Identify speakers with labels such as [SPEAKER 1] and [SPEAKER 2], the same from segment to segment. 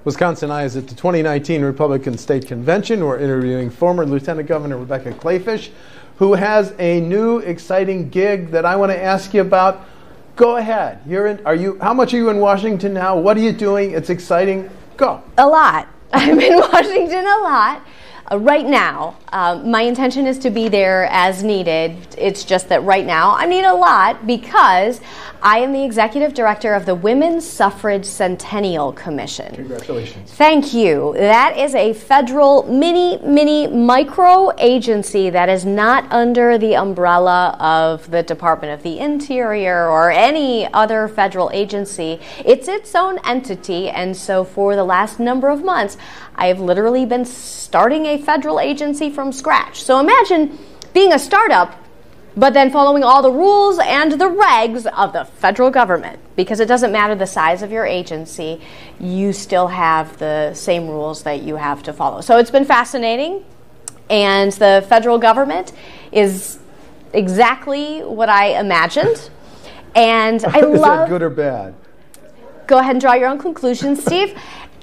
[SPEAKER 1] WisconsinEye is at the 2019 Republican State Convention. We're interviewing former Lieutenant Governor Rebecca Kleefisch, who has a new exciting gig that I want to ask you about. Go ahead. How much are you in Washington now? What are you doing? It's exciting. Go.
[SPEAKER 2] A lot. I'm in Washington a lot. Right now, my intention is to be there as needed. It's just that right now I need a lot because I am the executive director of the Women's Suffrage Centennial Commission.
[SPEAKER 1] Congratulations.
[SPEAKER 2] Thank you. That is a federal mini micro agency that is not under the umbrella of the Department of the Interior or any other federal agency. It's its own entity, and so for the last number of months, I have literally been starting a federal agency from scratch. So imagine being a startup, but then following all the rules and the regs of the federal government. Because it doesn't matter the size of your agency, you still have the same rules that you have to follow. So it's been fascinating, and the federal government is exactly what I imagined. And I
[SPEAKER 1] Is
[SPEAKER 2] love...
[SPEAKER 1] that good or bad?
[SPEAKER 2] Go ahead and draw your own conclusions, Steve.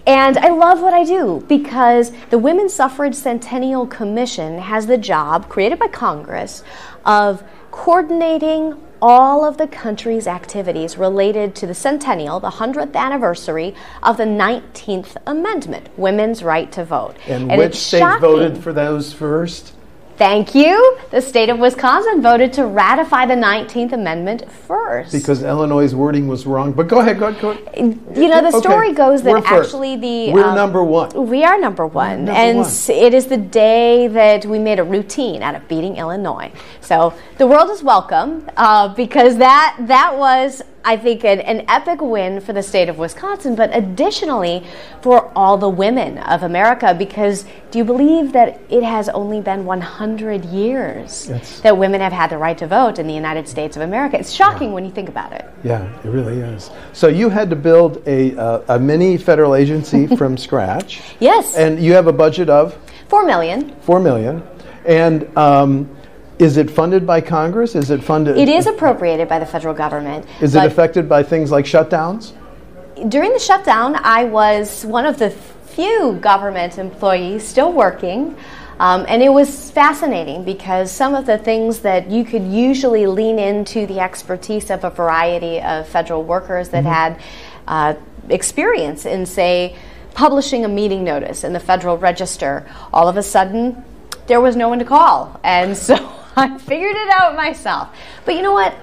[SPEAKER 2] And I love what I do because the Women's Suffrage Centennial Commission has the job, created by Congress, of coordinating all of the country's activities related to the Centennial, the 100th anniversary of the 19th Amendment, women's right to vote.
[SPEAKER 1] And which state voted for those first?
[SPEAKER 2] Thank you. The state of Wisconsin voted to ratify the 19th Amendment first.
[SPEAKER 1] Because Illinois' wording was wrong. But go ahead.
[SPEAKER 2] You know, the story goes that actually
[SPEAKER 1] we're number one.
[SPEAKER 2] We are number one. It is the day that we made a routine out of beating Illinois. So the world is welcome because that was, I think, an epic win for the state of Wisconsin, but additionally for all the women of America, because do you believe that it has only been 100 years that women have had the right to vote in the United States of America? It's shocking when you think about it.
[SPEAKER 1] Yeah, it really is. So you had to build a mini federal agency from scratch.
[SPEAKER 2] Yes.
[SPEAKER 1] And you have a budget of?
[SPEAKER 2] $4 million.
[SPEAKER 1] $4 million. And is it funded by Congress? Is it funded?
[SPEAKER 2] It is appropriated by the federal government.
[SPEAKER 1] Is it affected by things like shutdowns?
[SPEAKER 2] During the shutdown, I was one of the few government employees still working. And it was fascinating because some of the things that you could usually lean into the expertise of a variety of federal workers that had experience in, say, publishing a meeting notice in the Federal Register, all of a sudden there was no one to call. And so I figured it out myself. But you know what?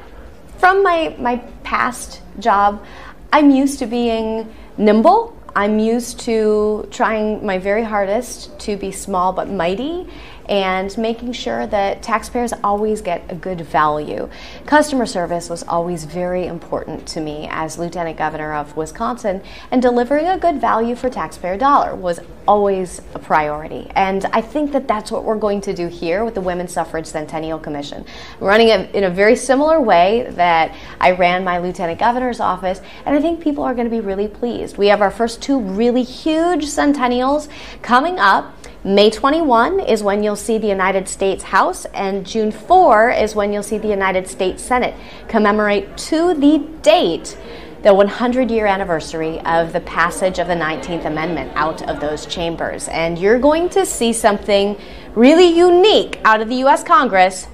[SPEAKER 2] From my past job, I'm used to being nimble. I'm used to trying my very hardest to be small but mighty and making sure that taxpayers always get a good value. Customer service was always very important to me as Lieutenant Governor of Wisconsin, and delivering a good value for taxpayer dollar was always a priority. And I think that that's what we're going to do here with the Women's Suffrage Centennial Commission. We're running it in a very similar way that I ran my Lieutenant Governor's office, and I think people are going to be really pleased. We have our first two really huge centennials coming up. May 21 is when you'll see the United States House, and June 4 is when you'll see the United States Senate commemorate to the date the 100-year anniversary of the passage of the 19th Amendment out of those chambers. And you're going to see something really unique out of the U.S. Congress,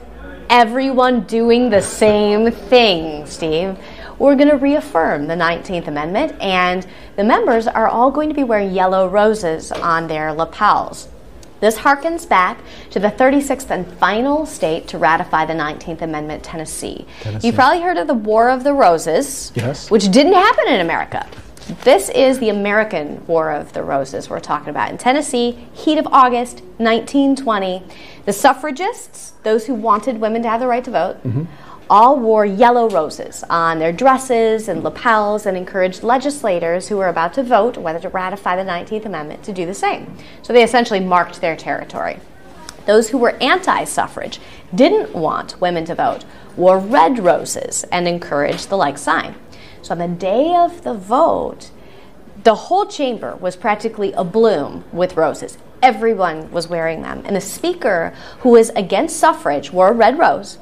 [SPEAKER 2] everyone doing the same thing, Steve. We're going to reaffirm the 19th Amendment, and the members are all going to be wearing yellow roses on their lapels. This harkens back to the 36th and final state to ratify the 19th Amendment, Tennessee. You've probably heard of the War of the Roses, which didn't happen in America. This is the American War of the Roses we're talking about. In Tennessee, heat of August, 1920, the suffragists, those who wanted women to have the right to vote, all wore yellow roses on their dresses and lapels and encouraged legislators who were about to vote whether to ratify the 19th Amendment to do the same. So they essentially marked their territory. Those who were anti-suffrage, didn't want women to vote, wore red roses and encouraged the like sign. So on the day of the vote, the whole chamber was practically abloom with roses. Everyone was wearing them. And the speaker, who was against suffrage, wore a red rose.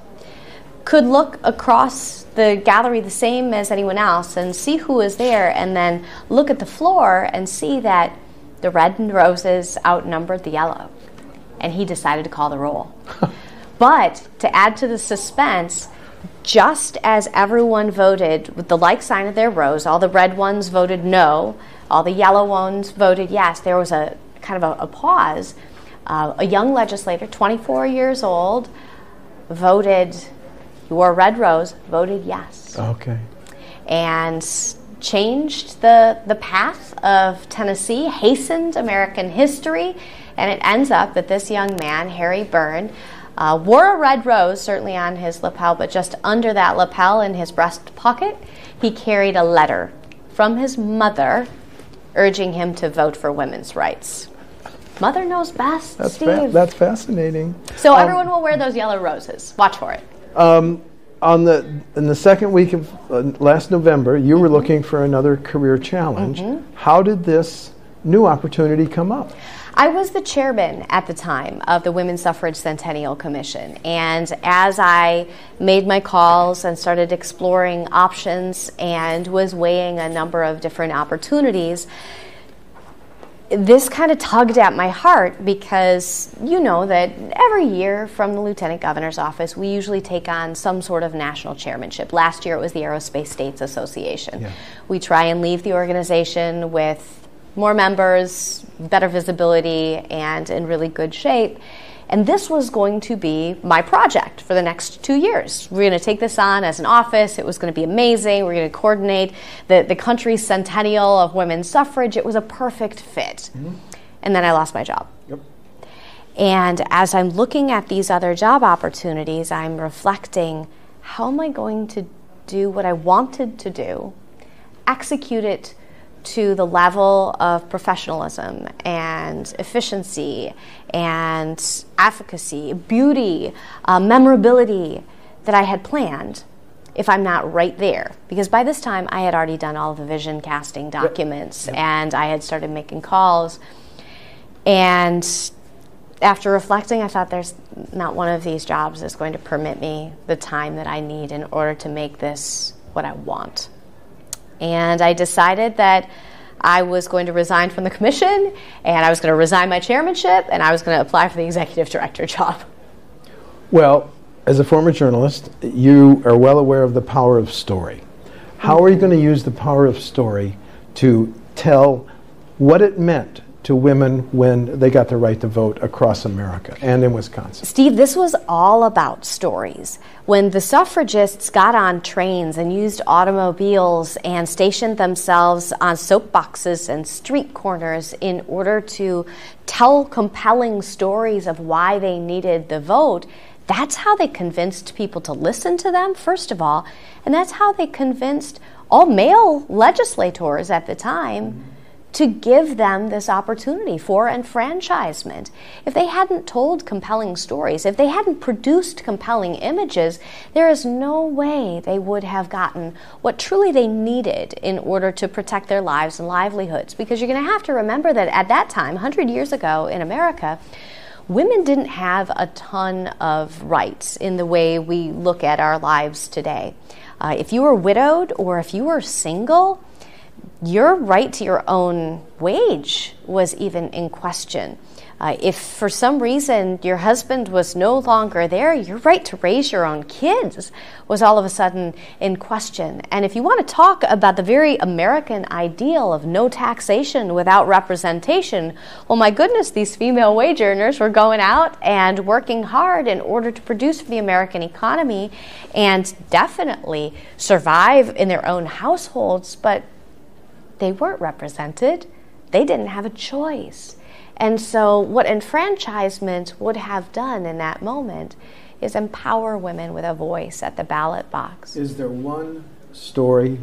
[SPEAKER 2] could look across the gallery the same as anyone else and see who was there, and then look at the floor and see that the red roses outnumbered the yellow. And he decided to call the roll. But to add to the suspense, just as everyone voted with the like sign of their rose, all the red ones voted no, all the yellow ones voted yes, there was a kind of a pause. A young legislator, 24 years old, voted, your red rose, voted yes.
[SPEAKER 1] Okay.
[SPEAKER 2] And changed the path of Tennessee, hastened American history, and it ends up that this young man, Harry Byrne, wore a red rose, certainly on his lapel, but just under that lapel in his breast pocket, he carried a letter from his mother urging him to vote for women's rights. Mother knows best, Steve.
[SPEAKER 1] That's fascinating.
[SPEAKER 2] So everyone will wear those yellow roses. Watch for it.
[SPEAKER 1] In the second week of last November, you were looking for another career challenge. How did this new opportunity come up?
[SPEAKER 2] I was the chairman at the time of the Women's Suffrage Centennial Commission, and as I made my calls and started exploring options and was weighing a number of different opportunities, this kind of tugged at my heart, because you know that every year from the Lieutenant Governor's office we usually take on some sort of national chairmanship. Last year it was the Aerospace States Association. Yeah. We try and leave the organization with more members, better visibility, and in really good shape. And this was going to be my project for the next 2 years. We're going to take this on as an office. It was going to be amazing. We're going to coordinate the country's centennial of women's suffrage. It was a perfect fit. And then I lost my job.
[SPEAKER 1] Yep.
[SPEAKER 2] And as I'm looking at these other job opportunities, I'm reflecting, how am I going to do what I wanted to do, execute it to the level of professionalism and efficiency and efficacy, beauty, memorability that I had planned, if I'm not right there? Because by this time I had already done all of the vision casting documents. Yep. And I had started making calls. And after reflecting, I thought, there's not one of these jobs that's going to permit me the time that I need in order to make this what I want. And I decided that I was going to resign from the commission, and I was going to resign my chairmanship, and I was going to apply for the executive director job.
[SPEAKER 1] Well, as a former journalist, you are well aware of the power of story. How are you going to use the power of story to tell what it meant to women when they got the right to vote across America and in Wisconsin?
[SPEAKER 2] Steve, this was all about stories. When the suffragists got on trains and used automobiles and stationed themselves on soapboxes and street corners in order to tell compelling stories of why they needed the vote, that's how they convinced people to listen to them, first of all, and that's how they convinced all male legislators at the time to give them this opportunity for enfranchisement. If they hadn't told compelling stories, if they hadn't produced compelling images, there is no way they would have gotten what truly they needed in order to protect their lives and livelihoods. Because you're going to have to remember that at that time, 100 years ago in America, women didn't have a ton of rights in the way we look at our lives today. If you were widowed or if you were single, your right to your own wage was even in question. If for some reason your husband was no longer there, your right to raise your own kids was all of a sudden in question. And if you want to talk about the very American ideal of no taxation without representation, well, my goodness, these female wage earners were going out and working hard in order to produce for the American economy and definitely survive in their own households, but they weren't represented. They didn't have a choice. And so what enfranchisement would have done in that moment is empower women with a voice at the ballot box.
[SPEAKER 1] Is there one story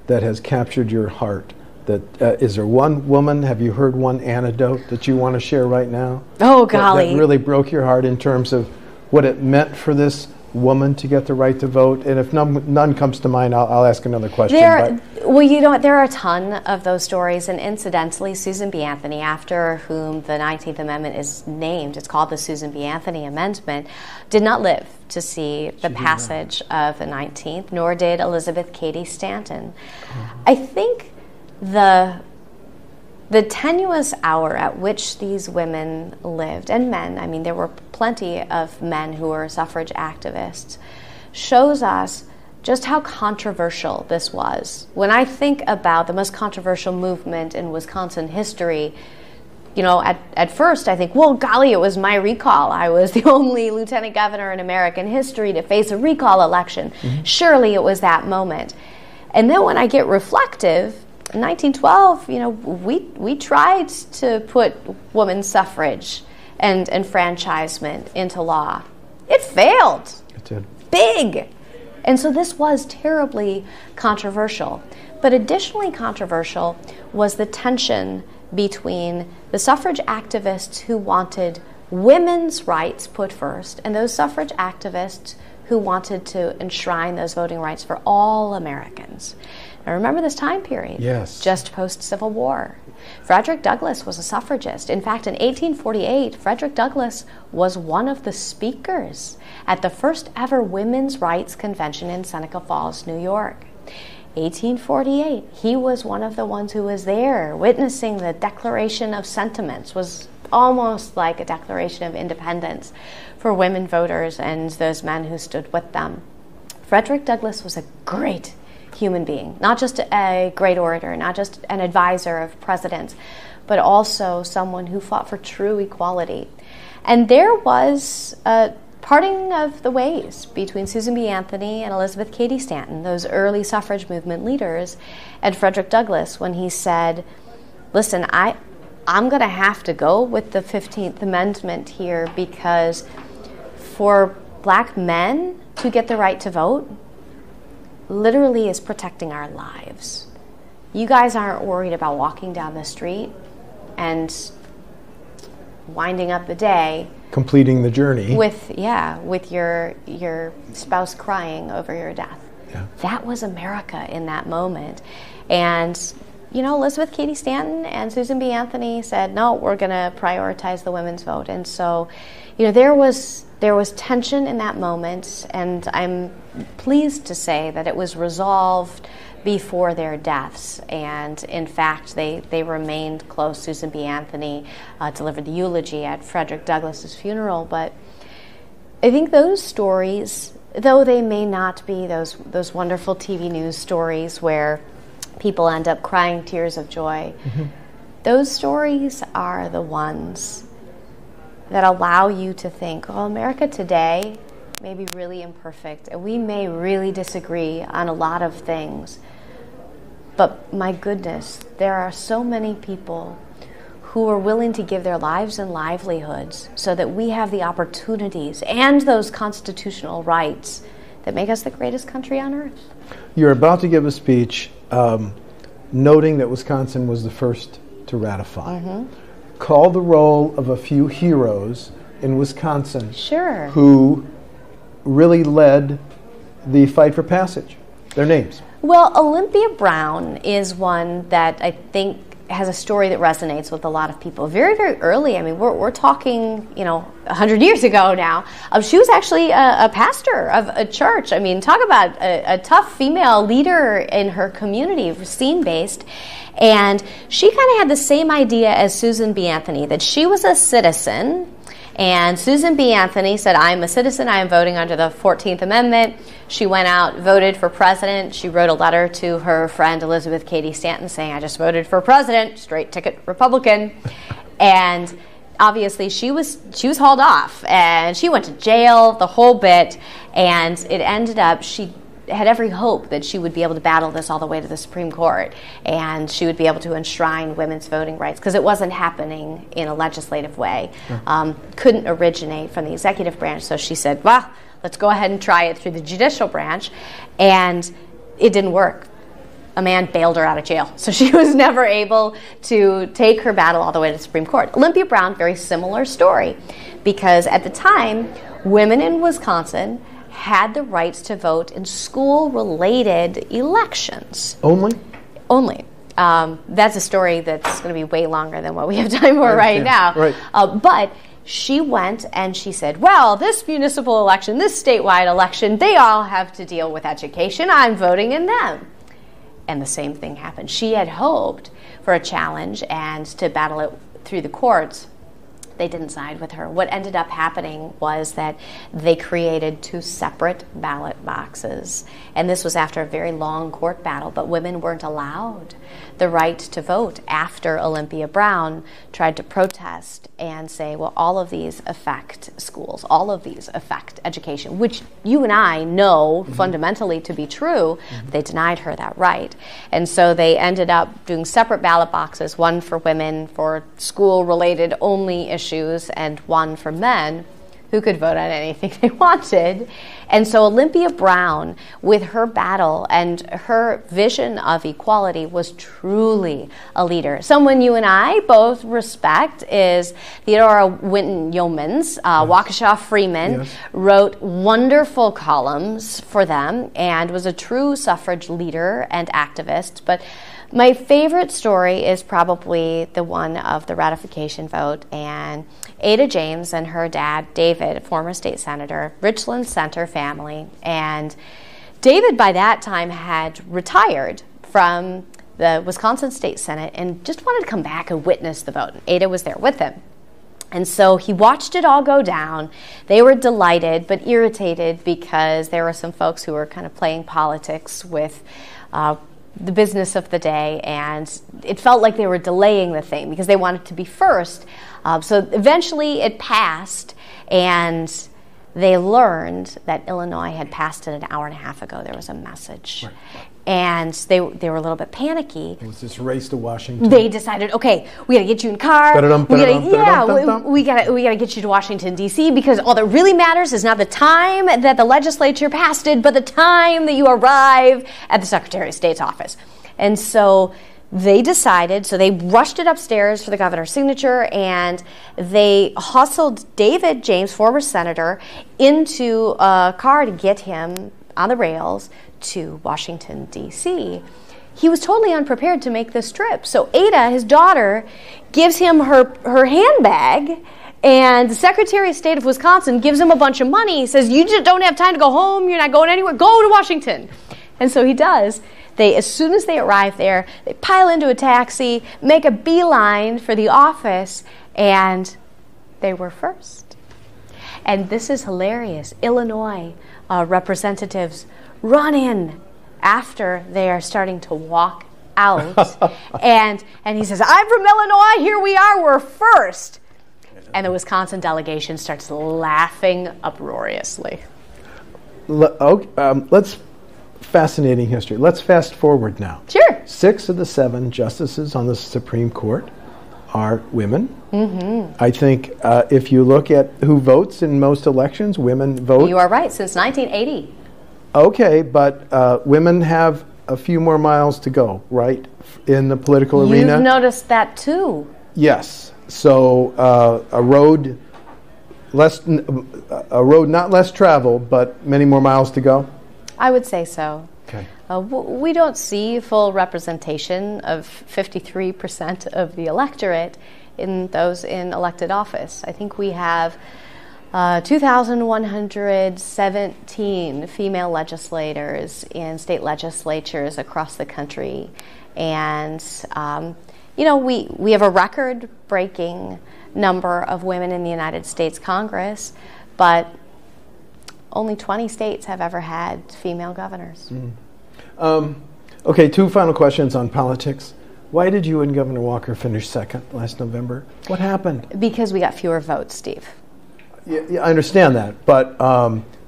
[SPEAKER 1] that has captured your heart? Is there one woman, have you heard one anecdote that you want to share right now?
[SPEAKER 2] Oh, golly.
[SPEAKER 1] That really broke your heart in terms of what it meant for this woman to get the right to vote? And if none comes to mind, I'll ask another question.
[SPEAKER 2] Well, there are a ton of those stories, and incidentally, Susan B. Anthony, after whom the 19th Amendment is named, it's called the Susan B. Anthony Amendment, did not live to see the passage of the 19th, nor did Elizabeth Cady Stanton. I think the tenuous hour at which these women lived, and men, I mean, there were plenty of men who were suffrage activists, shows us just how controversial this was. When I think about the most controversial movement in Wisconsin history, you know, at first I think, well, golly, it was my recall. I was the only lieutenant governor in American history to face a recall election. Surely it was that moment. And then when I get reflective, in 1912, you know, we tried to put women's suffrage and enfranchisement into law. It failed.
[SPEAKER 1] It did.
[SPEAKER 2] Big. And so this was terribly controversial. But additionally controversial was the tension between the suffrage activists who wanted women's rights put first and those suffrage activists who wanted to enshrine those voting rights for all Americans. Now remember this time period,
[SPEAKER 1] yes,
[SPEAKER 2] just post-Civil War. Frederick Douglass was a suffragist. In fact, in 1848, Frederick Douglass was one of the speakers at the first ever Women's Rights Convention in Seneca Falls, New York. 1848, he was one of the ones who was there witnessing the Declaration of Sentiments, was almost like a Declaration of Independence for women voters and those men who stood with them. Frederick Douglass was a great human being, not just a great orator, not just an advisor of presidents, but also someone who fought for true equality. And there was a parting of the ways between Susan B. Anthony and Elizabeth Cady Stanton, those early suffrage movement leaders, and Frederick Douglass when he said, listen, I'm going to have to go with the 15th Amendment here because for black men to get the right to vote literally is protecting our lives. You guys aren't worried about walking down the street and winding up the day,
[SPEAKER 1] completing the journey
[SPEAKER 2] with your spouse crying over your death.
[SPEAKER 1] Yeah. That
[SPEAKER 2] was America in that moment. And you know, Elizabeth Cady Stanton and Susan B. Anthony said, no, we're going to prioritize the women's vote. And so, you know, there was tension in that moment, and I'm pleased to say that it was resolved before their deaths. And in fact, they remained close. Susan B. Anthony delivered the eulogy at Frederick Douglass's funeral. But I think those stories, though they may not be those wonderful TV news stories where people end up crying tears of joy, those stories are the ones that allow you to think, well, America today may be really imperfect, and we may really disagree on a lot of things, but my goodness, there are so many people who are willing to give their lives and livelihoods so that we have the opportunities and those constitutional rights that make us the greatest country on earth.
[SPEAKER 1] You're about to give a speech noting that Wisconsin was the first to ratify. Call the roll of a few heroes in Wisconsin who really led the fight for passage. Their names.
[SPEAKER 2] Well, Olympia Brown is one that I think has a story that resonates with a lot of people. Very, very early. I mean, we're talking, 100 years ago now. She was actually a pastor of a church. I mean, talk about a tough female leader in her community, scene-based. And she kind of had the same idea as Susan B. Anthony, that she was a citizen. And Susan B. Anthony said, I'm a citizen, I am voting under the 14th Amendment. She went out, voted for president. She wrote a letter to her friend Elizabeth Cady Stanton saying, I just voted for president, straight ticket Republican. And obviously she was hauled off, and she went to jail, the whole bit. And it ended up, she had every hope that she would be able to battle this all the way to the Supreme Court, and she would be able to enshrine women's voting rights, because it wasn't happening in a legislative way. Couldn't originate from the executive branch, so she said, well, let's go ahead and try it through the judicial branch, and it didn't work. A man bailed her out of jail, so she was never able to take her battle all the way to the Supreme Court. Olympia Brown, very similar story, because at the time, women in Wisconsin had the rights to vote in school-related elections.
[SPEAKER 1] Only?
[SPEAKER 2] Only. That's a story that's going to be way longer than what we have time for right now.
[SPEAKER 1] Right.
[SPEAKER 2] But she went and she said, well, this municipal election, this statewide election, they all have to deal with education. I'm voting in them. And the same thing happened. She had hoped for a challenge and to battle it through the courts. They didn't side with her. What ended up happening was that they created 2 separate ballot boxes. And this was after a very long court battle, but women weren't allowed the right to vote after Olympia Brown tried to protest and say, well, all of these affect schools, all of these affect education, which you and I know fundamentally to be true. They denied her that right. And so they ended up doing separate ballot boxes, one for women for school-related only issues and one for men who could vote on anything they wanted. And so Olympia Brown, with her battle and her vision of equality, was truly a leader. Someone you and I both respect is Theodora Winton Yeomans. Waukesha Freeman wrote wonderful columns for them and was a true suffrage leader and activist. But my favorite story is probably the one of the ratification vote, and Ada James and her dad, David, a former state senator, Richland Center family, and David by that time had retired from the Wisconsin State Senate and just wanted to come back and witness the vote. And Ada was there with him. And so he watched it all go down. They were delighted but irritated because there were some folks who were kind of playing politics with the business of the day, and it felt like they were delaying the thing because they wanted to be first. So eventually it passed, and they learned that Illinois had passed it an hour and a half ago. There was a message. Right. And they were a little bit panicky.
[SPEAKER 1] It was this race to Washington.
[SPEAKER 2] They decided, okay, we got to get you in a car. We got to get you to Washington, D.C., because all that really matters is not the time that the legislature passed it, but the time that you arrive at the Secretary of State's office. And so they decided, so they rushed it upstairs for the governor's signature, and they hustled David James, former senator, into a car to get him on the rails to Washington, D.C. He was totally unprepared to make this trip. So Ada, his daughter, gives him her handbag, and the Secretary of State of Wisconsin gives him a bunch of money. He says, you just don't have time to go home. You're not going anywhere. Go to Washington. And so he does. As soon as they arrive there, they pile into a taxi, make a beeline for the office, and they were first. And this is hilarious. Illinois representatives run in after they are starting to walk out. and he says, I'm from Illinois, here we are, we're first. And the Wisconsin delegation starts laughing uproariously.
[SPEAKER 1] Fascinating history. Let's fast forward now.
[SPEAKER 2] Sure.
[SPEAKER 1] 6 of the 7 justices on the Supreme Court are women. I think if you look at who votes in most elections, women vote.
[SPEAKER 2] You are right, since 1980.
[SPEAKER 1] Okay, but women have a few more miles to go, right, in the political arena?
[SPEAKER 2] You've noticed that too.
[SPEAKER 1] Yes. So a road not less traveled, but many more miles to go?
[SPEAKER 2] I would say so.
[SPEAKER 1] Okay.
[SPEAKER 2] We don't see full representation of 53% of the electorate in those in elected office. I think we have 2,117 female legislators in state legislatures across the country. And, we have a record-breaking number of women in the United States Congress, but only 20 states have ever had female governors. Okay, 2 final questions on politics. Why did you and Governor Walker finish second last November? What happened? Because we got fewer votes, Steve.
[SPEAKER 1] Yeah, I understand that, but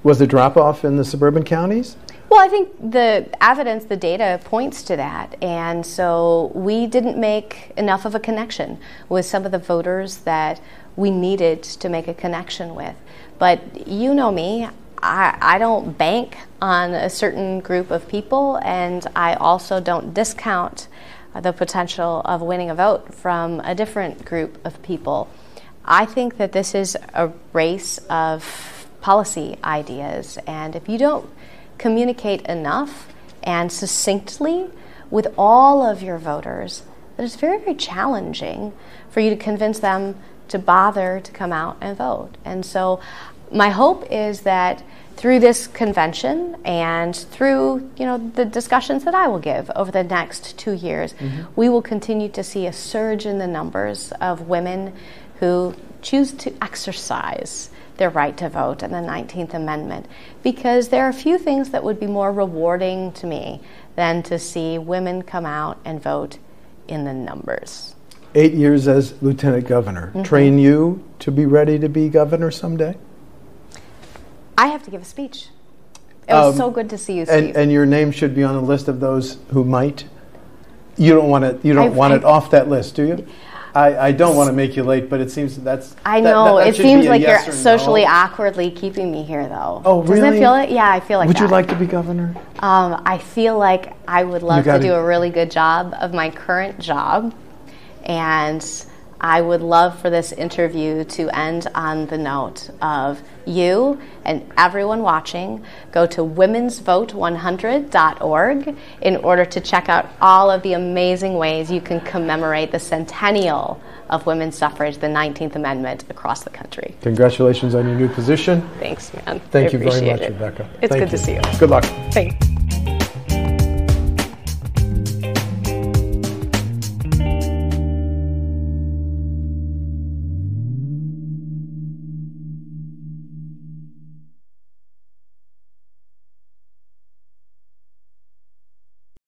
[SPEAKER 1] was there drop-off in the suburban counties?
[SPEAKER 2] Well, I think the evidence, the data points to that, and so we didn't make enough of a connection with some of the voters that we needed to make a connection with. But you know me, I don't bank on a certain group of people, and I also don't discount the potential of winning a vote from a different group of people. I think that this is a race of policy ideas. And if you don't communicate enough and succinctly with all of your voters, that it's very, very challenging for you to convince them to bother to come out and vote. And so my hope is that through this convention and through the discussions that I will give over the next 2 years, we will continue to see a surge in the numbers of women who choose to exercise their right to vote and the 19th Amendment, because there are few things that would be more rewarding to me than to see women come out and vote in the numbers.
[SPEAKER 1] 8 years as lieutenant governor. Train you to be ready to be governor someday?
[SPEAKER 2] I have to give a speech. It was so good to see you, Steve.
[SPEAKER 1] And your name should be on a list of those who might. You don't want it. You don't want it off that list, do you? I don't want to make you late, but it seems that's.
[SPEAKER 2] I know
[SPEAKER 1] that
[SPEAKER 2] it seems like
[SPEAKER 1] yes
[SPEAKER 2] you're socially awkwardly keeping me here, though.
[SPEAKER 1] Oh, really?
[SPEAKER 2] Doesn't it feel it? Yeah, I feel like.
[SPEAKER 1] Would
[SPEAKER 2] that.
[SPEAKER 1] you like to be governor?
[SPEAKER 2] I feel like I would love to do a really good job of my current job, and I would love for this interview to end on the note of you and everyone watching go to womensvote100.org in order to check out all of the amazing ways you can commemorate the centennial of women's suffrage, the 19th Amendment, across the country.
[SPEAKER 1] Congratulations on your new position.
[SPEAKER 2] Thanks, man.
[SPEAKER 1] Thank you very much, Rebecca.
[SPEAKER 2] It's good to see you.
[SPEAKER 1] Good luck.
[SPEAKER 2] Thanks.